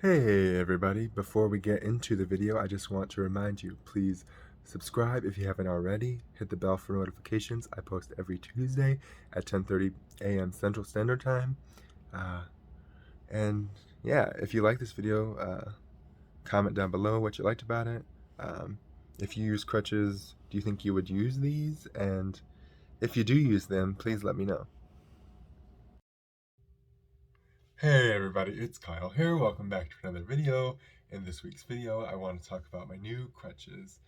Hey everybody, before we get into the video, I just want to remind you, please subscribe if you haven't already, hit the bell for notifications. I post every Tuesday at 10:30 a.m. Central Standard Time. And yeah, if you like this video, comment down below what you liked about it. If you use crutches, do you think you would use these? And if you do use them, please let me know. Hey everybody, it's Kyle here. Welcome back to another video. In this week's video, I want to talk about my new crutches.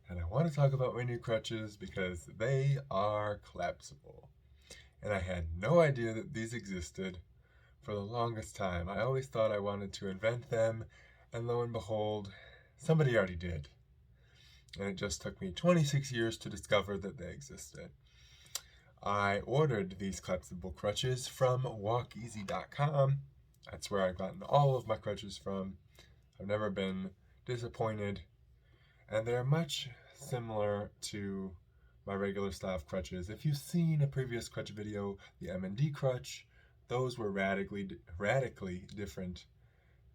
And I want to talk about my new crutches because they are collapsible. And I had no idea that these existed for the longest time. I always thought I wanted to invent them, and lo and behold, somebody already did. And it just took me 26 years to discover that they existed. I ordered these collapsible crutches from walkeasy.com. That's where I've gotten all of my crutches from. I've never been disappointed. And they're much similar to my regular style of crutches. If you've seen a previous crutch video, the M&D crutch, those were radically different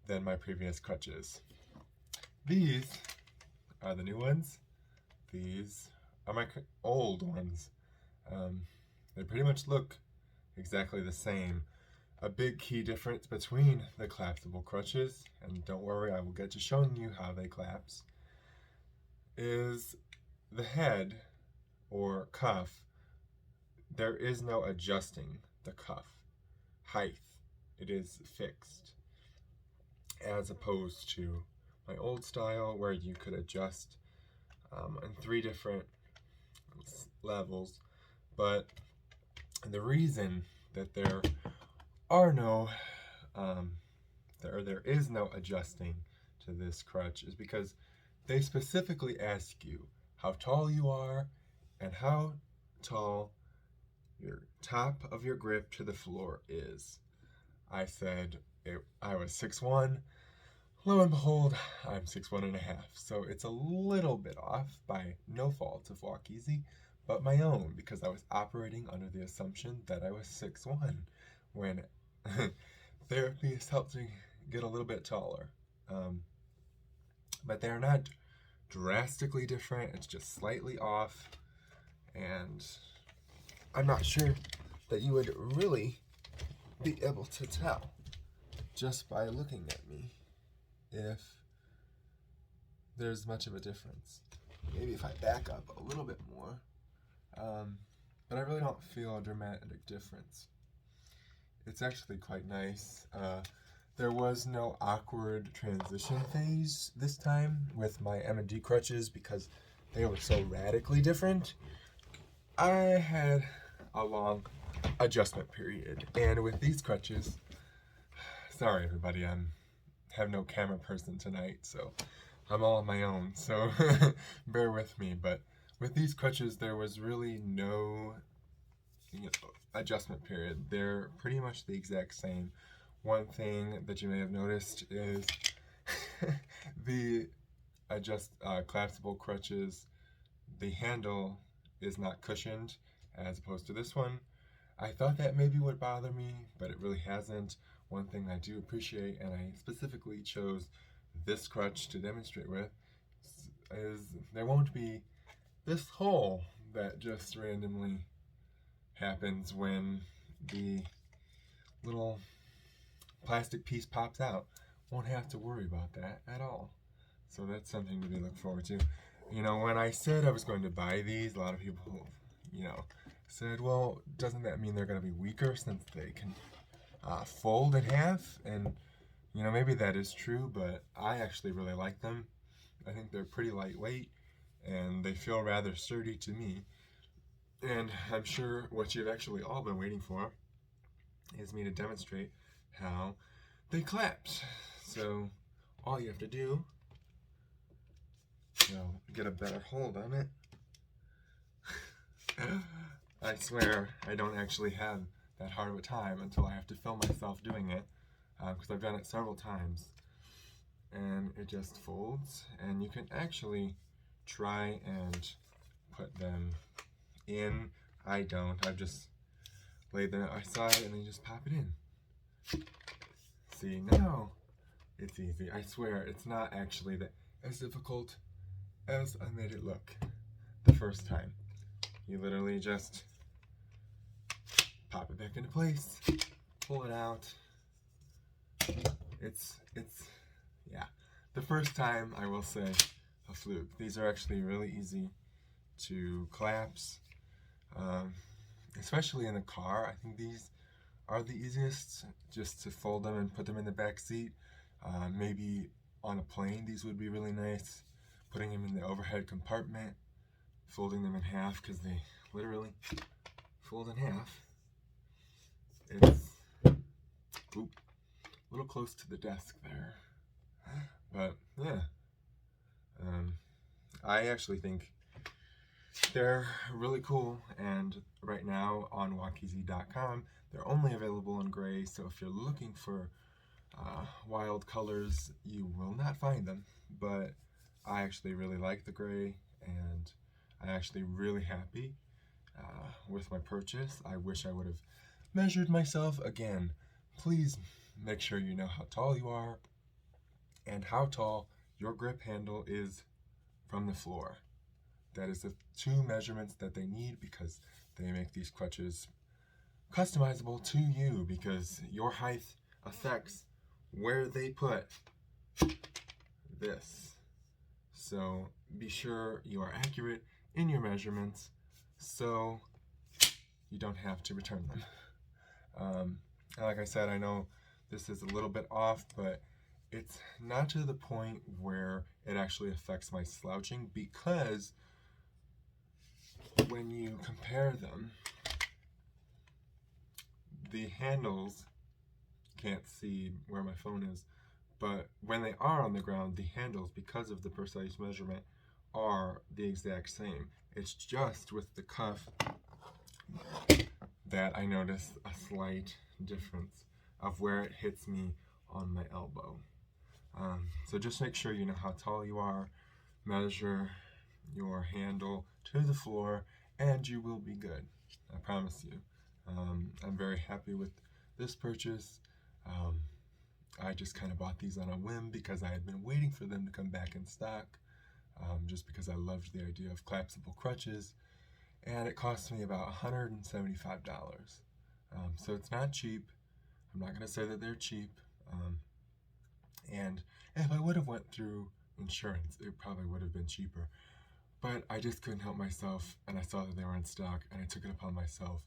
than my previous crutches. These are the new ones. These are my old ones. They pretty much look exactly the same. A big key difference between the collapsible crutches, and don't worry, I will get to showing you how they collapse, is the head or cuff. There is no adjusting the cuff height. It is fixed, as opposed to my old style where you could adjust in 3 different levels. But the reason that there is no adjusting to this crutch is because they specifically ask you how tall you are and how tall your top of your grip to the floor is. I said I was 6'1". Lo and behold, I'm 6'1.5". So it's a little bit off by no fault of Walk Easy, but my own, because I was operating under the assumption that I was 6'1", when therapy has helped me get a little bit taller. But they're not drastically different, it's just slightly off, and I'm not sure that you would really be able to tell just by looking at me if there's much of a difference. Maybe if I back up a little bit more, but I really don't feel a dramatic difference. It's actually quite nice. There was no awkward transition phase this time with my M&D crutches because they were so radically different. I had a long adjustment period, and with these crutches, sorry everybody, I have no camera person tonight, so I'm all on my own, so bear with me. But with these crutches, there was really no adjustment period. They're pretty much the exact same. One thing that you may have noticed is the collapsible crutches, the handle is not cushioned as opposed to this one. I thought that maybe would bother me, but it really hasn't. One thing I do appreciate, and I specifically chose this crutch to demonstrate with, is there won't be this hole that just randomly happens when the little plastic piece pops out. Won't have to worry about that at all. So that's something to be looked forward to. You know, when I said I was going to buy these, a lot of people, said, well, doesn't that mean they're going to be weaker since they can fold in half? And, maybe that is true, but I actually really like them. I think they're pretty lightweight, and they feel rather sturdy to me. And I'm sure what you've actually all been waiting for is me to demonstrate how they collapse. So all you have to do, get a better hold on it. I swear I don't actually have that hard of a time until I have to film myself doing it, because I've done it several times. And it just folds, and you can actually try and put them in. I don't. I've just laid them aside and then you just pop it in. See, now it It's easy. I swear, it's not actually that as difficult as I made it look the first time. You literally just pop it back into place, pull it out. It's yeah. The first time, I will say, a fluke. These are actually really easy to collapse, especially in the car. I think these are the easiest, just to fold them and put them in the back seat. Maybe on a plane, these would be really nice. Putting them in the overhead compartment, folding them in half, because they literally fold in half. It's a little close to the desk there, but yeah. I actually think they're really cool, and right now on walkeasy.com, they're only available in gray, so if you're looking for wild colors, you will not find them, but I actually really like the gray, and I'm actually really happy with my purchase. I wish I would have measured myself again. Please make sure you know how tall you are and how tall your grip handle is from the floor. That is the two measurements that they need, because they make these crutches customizable to you, because your height affects where they put this. So be sure you are accurate in your measurements so you don't have to return them. And like I said, I know this is a little bit off, but it's not to the point where it actually affects my slouching, because when you compare them, the handles, can't see where my phone is, but when they are on the ground, the handles, because of the precise measurement, are the exact same. It's just with the cuff that I notice a slight difference of where it hits me on my elbow. So just make sure you know how tall you are, measure your handle to the floor, and you will be good. I promise you. I'm very happy with this purchase. I just kind of bought these on a whim because I had been waiting for them to come back in stock, just because I loved the idea of collapsible crutches, and it cost me about $175. So it's not cheap. I'm not going to say that they're cheap. And if I would have went through insurance, it probably would have been cheaper. But I just couldn't help myself, and I saw that they were in stock, and I took it upon myself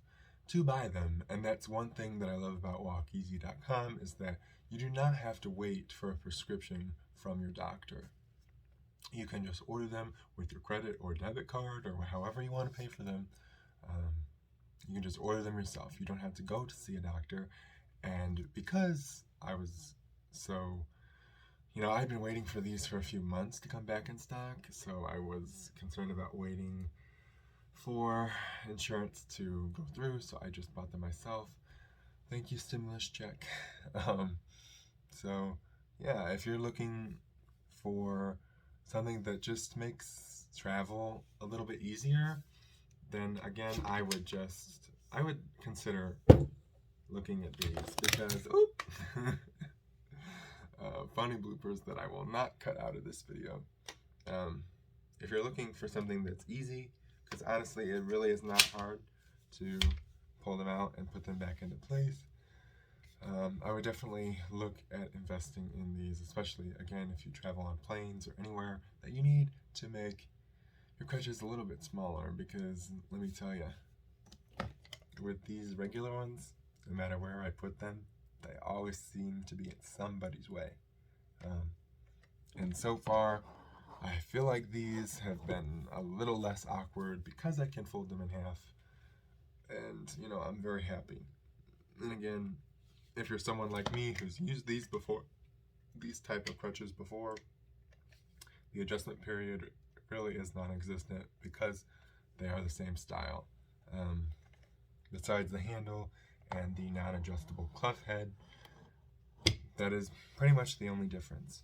to buy them. And that's one thing that I love about walkeasy.com, is that you do not have to wait for a prescription from your doctor. You can just order them with your credit or debit card, or however you want to pay for them. You can just order them yourself. You don't have to go to see a doctor. And because I was so, I'd been waiting for these for a few months to come back in stock, so I was concerned about waiting for insurance to go through, so I just bought them myself. Thank you, stimulus check. So yeah, if you're looking for something that just makes travel a little bit easier, then again, I would consider looking at these, because funny bloopers that I will not cut out of this video. If you're looking for something that's easy, because honestly, it really is not hard to pull them out and put them back into place, I would definitely look at investing in these, especially, again, if you travel on planes or anywhere that you need to make your crutches a little bit smaller, because let me tell you, with these regular ones, no matter where I put them, they always seem to be in somebody's way. And so far, I feel like these have been a little less awkward because I can fold them in half. And, I'm very happy. And again, if you're someone like me who's used these type of crutches before, the adjustment period really is non-existent, because they are the same style. Besides the handle and the non-adjustable cuff head, that is pretty much the only difference.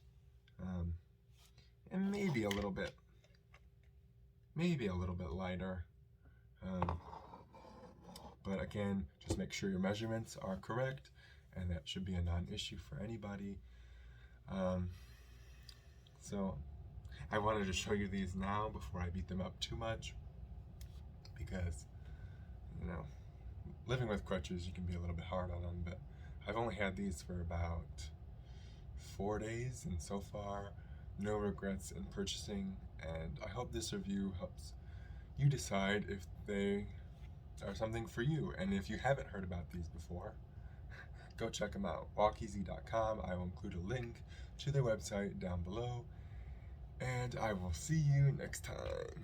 And maybe a little bit lighter. But again, just make sure your measurements are correct, and that should be a non-issue for anybody. So I wanted to show you these now before I beat them up too much, because, you know, living with crutches, you can be a little bit hard on them, but I've only had these for about 4 days, and so far, no regrets in purchasing, and I hope this review helps you decide if they are something for you. And if you haven't heard about these before, go check them out. walkeasy.com. I will include a link to their website down below, and I will see you next time.